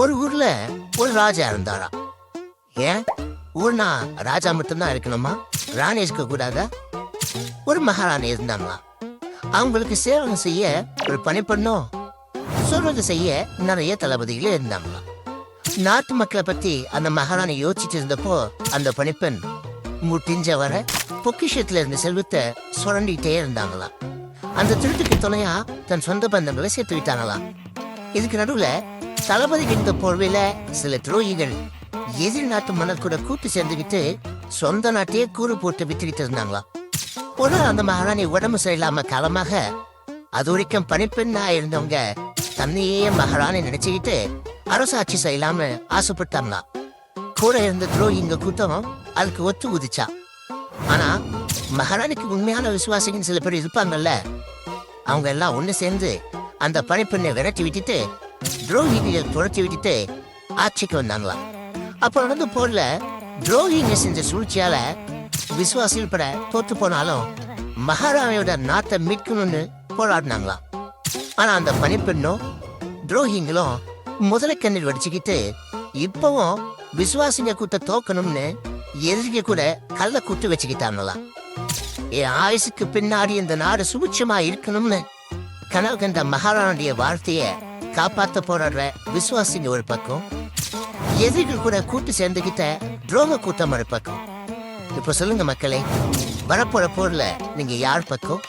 ஒரு ஊர்ல ஒரு ராஜா இருந்தாராம். ஏன் ஊர்னா ராஜா மட்டும்தான் இருக்கணுமா? ராணி இருக்க கூடாதா? ஒரு மகாராணி இருந்தாங்களா. அவங்களுக்கு சேவகம் செய்ய ஒரு பணிப்பெண்ணும், சொல்றது செய்ய நிறைய தளபதிகளே இருந்தாங்களா. நாட்டு மக்களை பத்தி அந்த மகாராணி யோசிச்சுட்டு இருந்தப்போ அந்த பணிப்பெண் முட்டிஞ்ச வர பொக்கிஷத்துல இருந்த செல்வத்தை சுரண்டிட்டே இருந்தாங்களா. அந்த திருட்டுக்கு துணையா தன் சொந்த பந்தங்களை சேர்த்து விட்டாங்களாம். இதுக்கு நடுவுல தளபதிகள் இந்த போர்வையில சில துரோகிகள் எதிர் நாட்டு மன்னர் கூட கூட்டு சேர்ந்துக்கிட்டு சொந்த நாட்டையே கூறு போட்டு வித்துக்கிட்டு இருந்தாங்களாம். ஒரு அந்த மகாராணி உடம்பு சரியில்லாம காலமாக அது வரைக்கும் பணிப்பெண்ணா இருந்தவங்க தன்னையே மகாராணி நினைச்சுக்கிட்டு அரசாட்சி செய்யலாம ஆசைப்பட்டாங்களாம். கூட இருந்த துரோகிங்க கூட்டம் அதுக்கு ஒத்து உதிச்சா. ஆனா மகாராணிக்கு உண்மையான விசுவாசிகள் சில பேர் இருப்பாங்கல்ல, அவங்க எல்லாம் ஒண்ணு சேர்ந்து அந்த பணிப்பெண்ணை விரட்டி விட்டுட்டு துரோகிகளை துரத்தி விட்டுட்டு ஆட்சிக்கு வந்தாங்களாம். அப்ப நடந்து போர்ல துரோகிங்க செஞ்ச சூழ்ச்சியால விசுவாசிகள் பட தோத்து போனாலும் மகாராணியோட நாட்டை மீட்கணும்னு போராடினாங்களாம். ஆனா அந்த பணிப்பெண்ணும் துரோகிங்களும் முதல கண்ணீர் வடிச்சுக்கிட்டு இப்பவும் விசுவாசிங்க கூட்ட தோக்கணும்னு எதிரிக கூட கள்ள கூட்டு வச்சுக்கிட்டாங்களாம். என் ஆயுசுக்கு பின்னாடி இந்த நாடு சுபிட்சமா இருக்கணும்னு கனவு கண்ட மகாராணிய வார்த்தைய காப்பாத்த போராடுற விசுவாசிங்க ஒரு பக்கம், எதிரிகள் கூட கூட்டு சேர்ந்துகிட்ட துரோக கூட்டம் ஒரு பக்கம். இப்ப சொல்லுங்க மக்களே, வரப்போற போர்ல நீங்க யார் பக்கம்?